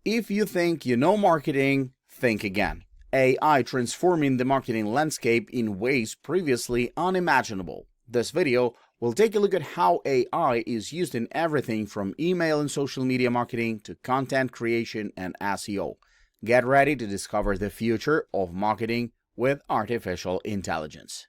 If you think you know marketing, think again. AI transforming the marketing landscape in ways previously unimaginable. This video will take a look at how AI is used in everything from email and social media marketing to content creation and SEO. Get ready to discover the future of marketing with artificial intelligence.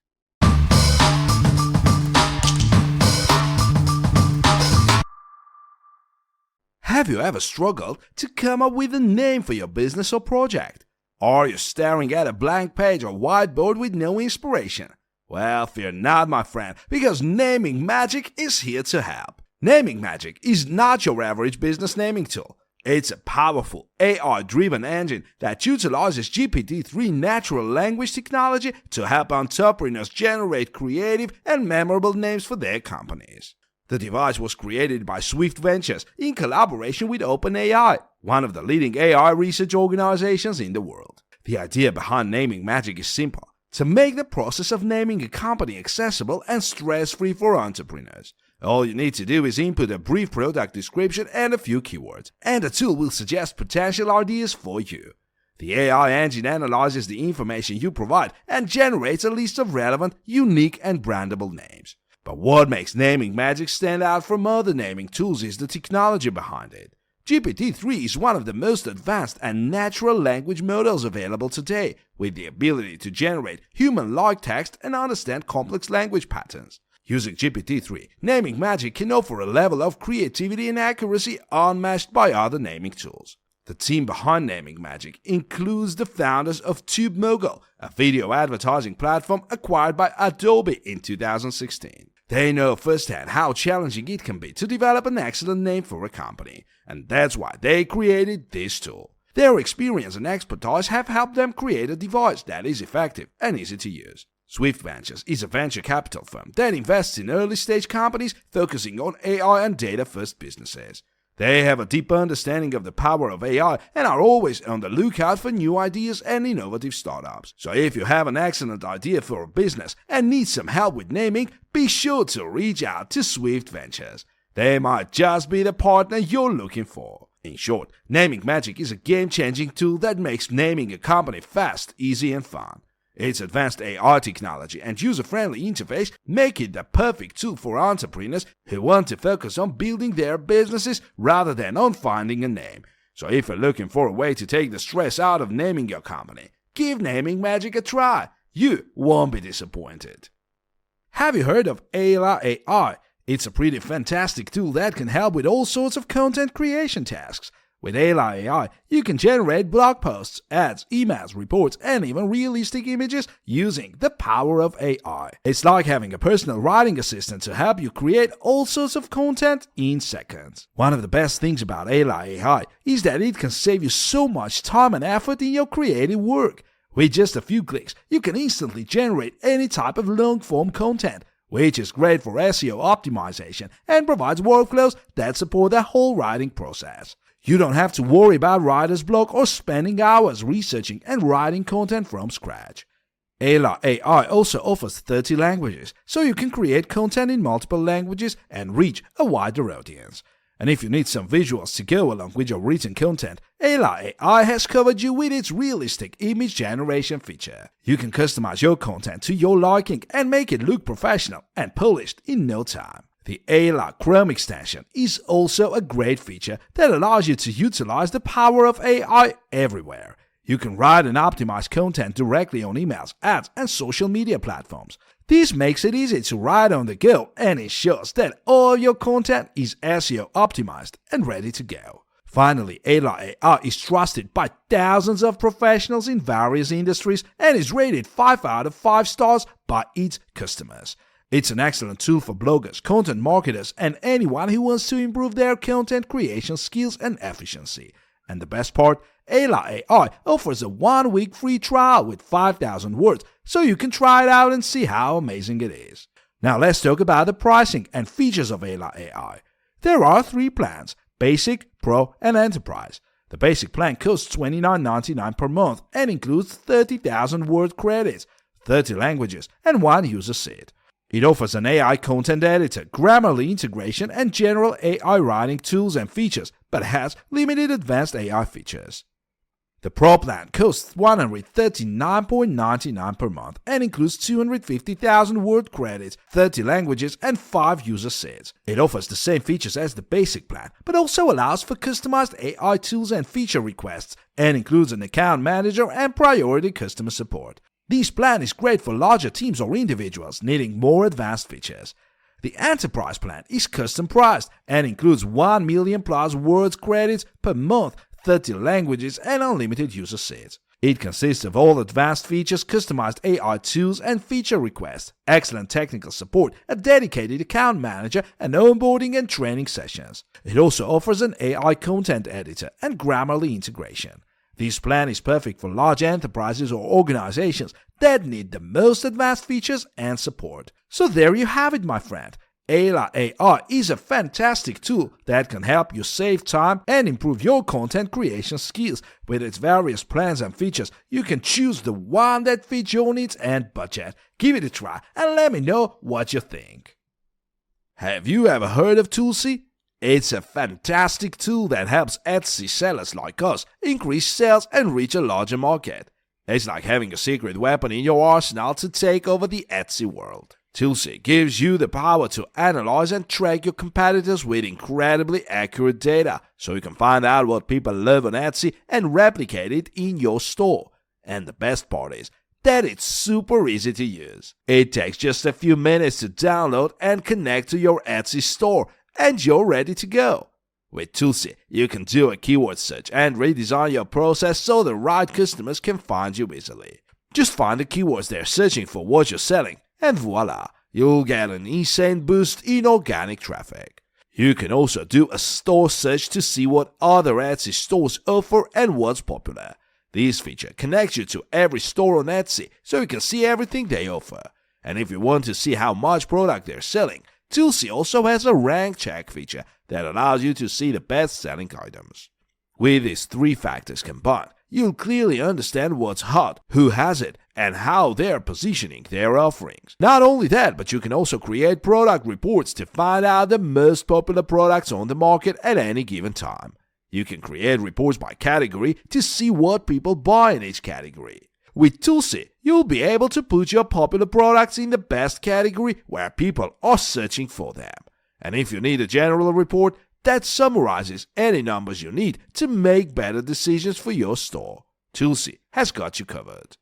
Have you ever struggled to come up with a name for your business or project? Are you staring at a blank page or whiteboard with no inspiration? Well, fear not, my friend, because Naming Magic is here to help. Naming Magic is not your average business naming tool. It's a powerful AI-driven engine that utilizes GPT-3 natural language technology to help entrepreneurs generate creative and memorable names for their companies. The device was created by Swift Ventures in collaboration with OpenAI, one of the leading AI research organizations in the world. The idea behind Naming Magic is simple: to make the process of naming a company accessible and stress-free for entrepreneurs. All you need to do is input a brief product description and a few keywords, and the tool will suggest potential ideas for you. The AI engine analyzes the information you provide and generates a list of relevant, unique, and brandable names. But what makes Naming Magic stand out from other naming tools is the technology behind it. GPT-3 is one of the most advanced and natural language models available today, with the ability to generate human-like text and understand complex language patterns. Using GPT-3, Naming Magic can offer a level of creativity and accuracy unmatched by other naming tools. The team behind Naming Magic includes the founders of TubeMogul, a video advertising platform acquired by Adobe in 2016. They know firsthand how challenging it can be to develop an excellent name for a company, and that's why they created this tool. Their experience and expertise have helped them create a device that is effective and easy to use. Swift Ventures is a venture capital firm that invests in early-stage companies focusing on AI and data-first businesses. They have a deep understanding of the power of AI and are always on the lookout for new ideas and innovative startups. So if you have an excellent idea for a business and need some help with naming, be sure to reach out to Swift Ventures. They might just be the partner you're looking for. In short, Naming Magic is a game-changing tool that makes naming a company fast, easy, and fun. Its advanced AI technology and user-friendly interface make it the perfect tool for entrepreneurs who want to focus on building their businesses rather than on finding a name. So if you're looking for a way to take the stress out of naming your company, give Naming Magic a try. You won't be disappointed. Have you heard of Ayla AI? It's a pretty fantastic tool that can help with all sorts of content creation tasks. With Ayla AI, you can generate blog posts, ads, emails, reports, and even realistic images using the power of AI. It's like having a personal writing assistant to help you create all sorts of content in seconds. One of the best things about Ayla AI is that it can save you so much time and effort in your creative work. With just a few clicks, you can instantly generate any type of long-form content, which is great for SEO optimization and provides workflows that support the whole writing process. You don't have to worry about writer's block or spending hours researching and writing content from scratch. Ayla AI also offers 30 languages, so you can create content in multiple languages and reach a wider audience. And if you need some visuals to go along with your written content, Ayla AI has covered you with its realistic image generation feature. You can customize your content to your liking and make it look professional and polished in no time. The Ayla Chrome extension is also a great feature that allows you to utilize the power of AI everywhere. You can write and optimize content directly on emails, ads, and social media platforms. This makes it easy to write on the go and ensures that all your content is SEO optimized and ready to go. Finally, Ayla AI is trusted by thousands of professionals in various industries and is rated 5 out of 5 stars by its customers. It's an excellent tool for bloggers, content marketers, and anyone who wants to improve their content creation skills and efficiency. And the best part, Ayla AI offers a 1-week free trial with 5,000 words, so you can try it out and see how amazing it is. Now let's talk about the pricing and features of Ayla AI. There are 3 plans: Basic, Pro, and Enterprise. The basic plan costs $29.99 per month and includes 30,000 word credits, 30 languages, and 1 user seat. It offers an AI content editor, Grammarly integration, and general AI writing tools and features but has limited advanced AI features. The Pro plan costs $139.99 per month and includes 250,000 word credits, 30 languages, and 5 user sets. It offers the same features as the basic plan, but also allows for customized AI tools and feature requests, and includes an account manager and priority customer support. This plan is great for larger teams or individuals needing more advanced features. The Enterprise plan is custom priced and includes 1 million plus words credits per month, 30 languages, and unlimited user sets. It consists of all advanced features, customized AI tools, and feature requests, excellent technical support, a dedicated account manager, and onboarding and training sessions. It also offers an AI content editor and Grammarly integration. This plan is perfect for large enterprises or organizations that need the most advanced features and support. So there you have it, my friend. Ayla AI is a fantastic tool that can help you save time and improve your content creation skills. With its various plans and features, you can choose the one that fits your needs and budget. Give it a try and let me know what you think. Have you ever heard of Tosi? It's a fantastic tool that helps Etsy sellers like us increase sales and reach a larger market. It's like having a secret weapon in your arsenal to take over the Etsy world. Tosi gives you the power to analyze and track your competitors with incredibly accurate data, so you can find out what people love on Etsy and replicate it in your store. And the best part is that it's super easy to use. It takes just a few minutes to download and connect to your Etsy store, and you're ready to go. With Tosi, you can do a keyword search and redesign your process so the right customers can find you easily. Just find the keywords they're searching for what you're selling, and voila, you'll get an insane boost in organic traffic. You can also do a store search to see what other Etsy stores offer and what's popular. This feature connects you to every store on Etsy so you can see everything they offer. And if you want to see how much product they're selling, Tosi also has a rank check feature that allows you to see the best-selling items. With these 3 factors combined, you'll clearly understand what's hot, who has it, and how they're positioning their offerings. Not only that, but you can also create product reports to find out the most popular products on the market at any given time. You can create reports by category to see what people buy in each category. With Tosi, you'll be able to put your popular products in the best category where people are searching for them. And if you need a general report that summarizes any numbers you need to make better decisions for your store, Tosi has got you covered.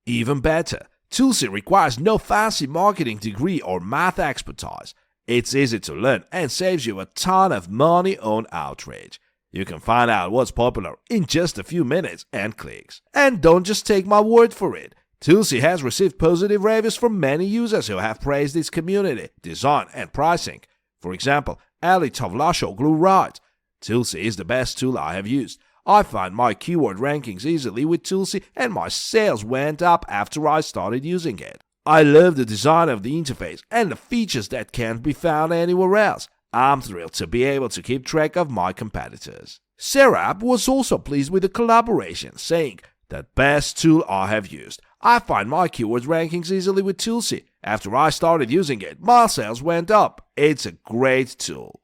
Even better, Tosi requires no fancy marketing degree or math expertise. It's easy to learn and saves you a ton of money on outreach. You can find out what's popular in just a few minutes and clicks. And don't just take my word for it. Tosi has received positive reviews from many users who have praised its community, design, and pricing. For example, Ali Tavlashoglu writes, "Tosi is the best tool I have used. I find my keyword rankings easily with Tosi and my sales went up after I started using it. I love the design of the interface and the features that can't be found anywhere else. I'm thrilled to be able to keep track of my competitors." Serap was also pleased with the collaboration, saying, "The best tool I have used. I find my keyword rankings easily with Tosi. After I started using it, my sales went up. It's a great tool."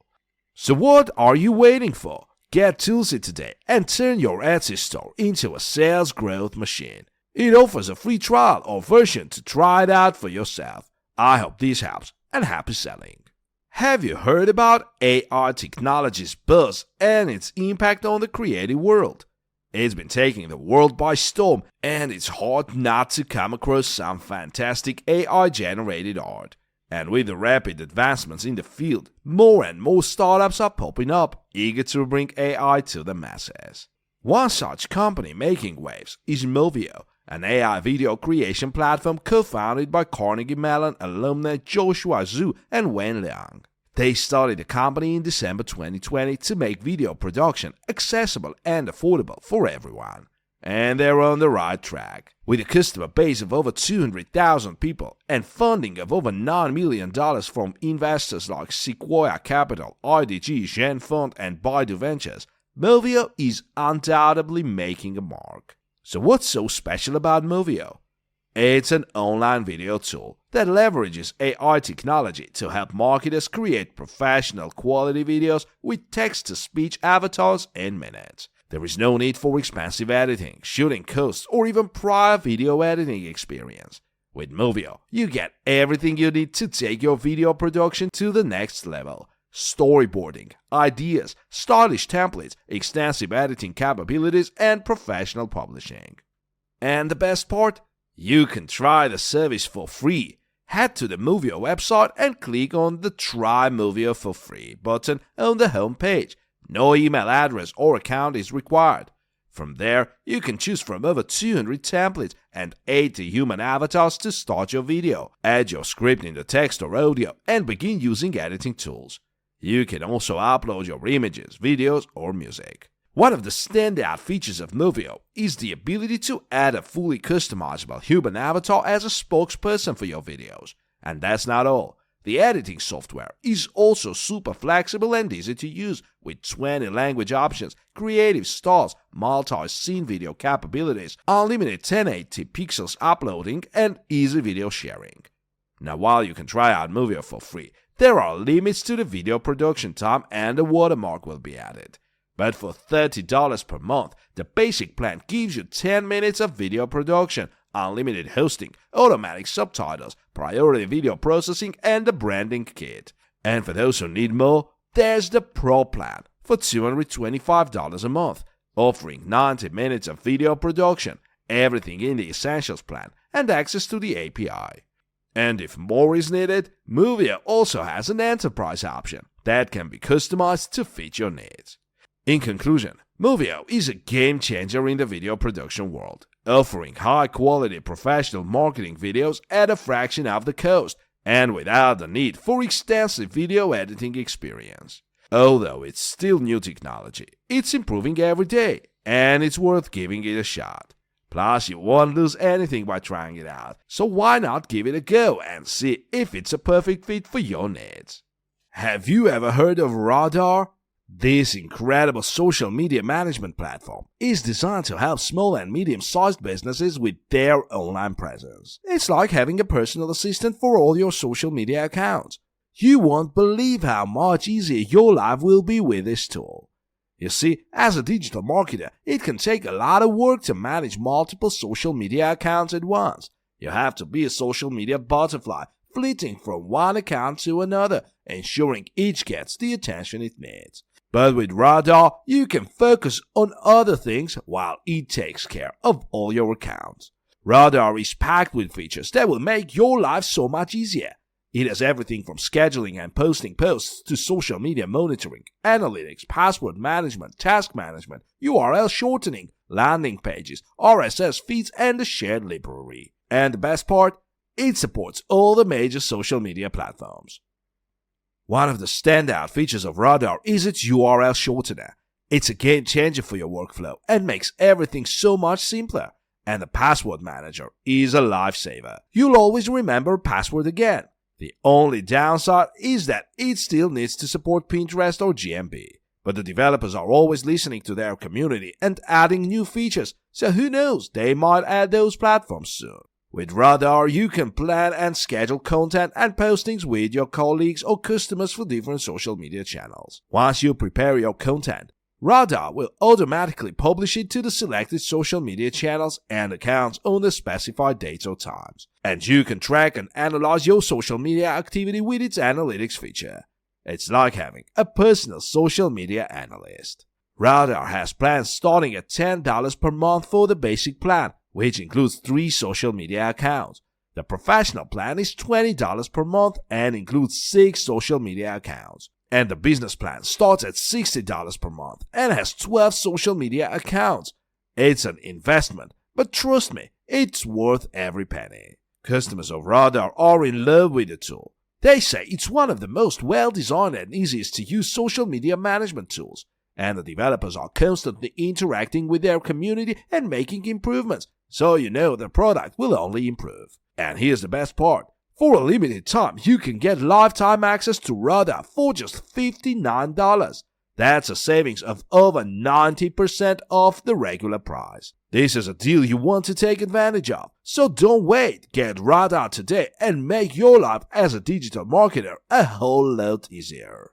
So what are you waiting for? Get Tosi today and turn your Etsy store into a sales growth machine. It offers a free trial or version to try it out for yourself. I hope this helps, and happy selling. Have you heard about AI technology's buzz and its impact on the creative world? It's been taking the world by storm, and it's hard not to come across some fantastic AI-generated art. And with the rapid advancements in the field, more and more startups are popping up, eager to bring AI to the masses. One such company making waves is Movio, an AI video creation platform co-founded by Carnegie Mellon alumni Joshua Zhu and Wen Liang. They started the company in December 2020 to make video production accessible and affordable for everyone. And they're on the right track. With a customer base of over 200,000 people and funding of over $9 million from investors like Sequoia Capital, IDG, Gen Fund, and Baidu Ventures, Movio is undoubtedly making a mark. So what's so special about Movio? It's an online video tool that leverages AI technology to help marketers create professional quality videos with text-to-speech avatars in minutes. There is no need for expensive editing, shooting costs, or even prior video editing experience. With Movio, you get everything you need to take your video production to the next level. Storyboarding, ideas, stylish templates, extensive editing capabilities, and professional publishing. And the best part? You can try the service for free. Head to the Movio website and click on the Try Movio for Free button on the home page. No email address or account is required. From there, you can choose from over 200 templates and 80 human avatars to start your video, add your script in the text or audio, and begin using editing tools. You can also upload your images, videos, or music. One of the standout features of Movio is the ability to add a fully customizable human avatar as a spokesperson for your videos. And that's not all. The editing software is also super flexible and easy to use with 20 language options, creative styles, multi-scene video capabilities, unlimited 1080 pixels uploading, and easy video sharing. Now, while you can try out Movio for free, there are limits to the video production time and a watermark will be added. But for $30 per month, the basic plan gives you 10 minutes of video production, unlimited hosting, automatic subtitles, priority video processing, and the branding kit. And for those who need more, there's the Pro plan for $225 a month, offering 90 minutes of video production, everything in the Essentials plan, and access to the API. And if more is needed, Movio also has an Enterprise option that can be customized to fit your needs. In conclusion, Movio is a game changer in the video production world, offering high-quality professional marketing videos at a fraction of the cost and without the need for extensive video editing experience. Although it's still new technology, it's improving every day, and it's worth giving it a shot. Plus, you won't lose anything by trying it out, so why not give it a go and see if it's a perfect fit for your needs? Have you ever heard of Radar? This incredible social media management platform is designed to help small and medium-sized businesses with their online presence. It's like having a personal assistant for all your social media accounts. You won't believe how much easier your life will be with this tool. You see, as a digital marketer, it can take a lot of work to manage multiple social media accounts at once. You have to be a social media butterfly, flitting from one account to another, ensuring each gets the attention it needs. But with Radar, you can focus on other things while it takes care of all your accounts. Radar is packed with features that will make your life so much easier. It has everything from scheduling and posting posts to social media monitoring, analytics, password management, task management, URL shortening, landing pages, RSS feeds, and a shared library. And the best part? It supports all the major social media platforms. One of the standout features of Radar is its URL shortener. It's a game changer for your workflow and makes everything so much simpler. And the password manager is a lifesaver. You'll always remember a password again. The only downside is that it still needs to support Pinterest or GMB. But the developers are always listening to their community and adding new features, so who knows, they might add those platforms soon. With Radar, you can plan and schedule content and postings with your colleagues or customers for different social media channels. Once you prepare your content, Radar will automatically publish it to the selected social media channels and accounts on the specified dates or times. And you can track and analyze your social media activity with its analytics feature. It's like having a personal social media analyst. Radar has plans starting at $10 per month for the basic plan, which includes 3 social media accounts. The professional plan is $20 per month and includes 6 social media accounts. And the business plan starts at $60 per month and has 12 social media accounts. It's an investment, but trust me, it's worth every penny. Customers of Radar are in love with the tool. They say it's one of the most well-designed and easiest to use social media management tools. And the developers are constantly interacting with their community and making improvements, so you know the product will only improve. And here's the best part. For a limited time, you can get lifetime access to Radar for just $59. That's a savings of over 90% off the regular price. This is a deal you want to take advantage of, so don't wait. Get right out today and make your life as a digital marketer a whole lot easier.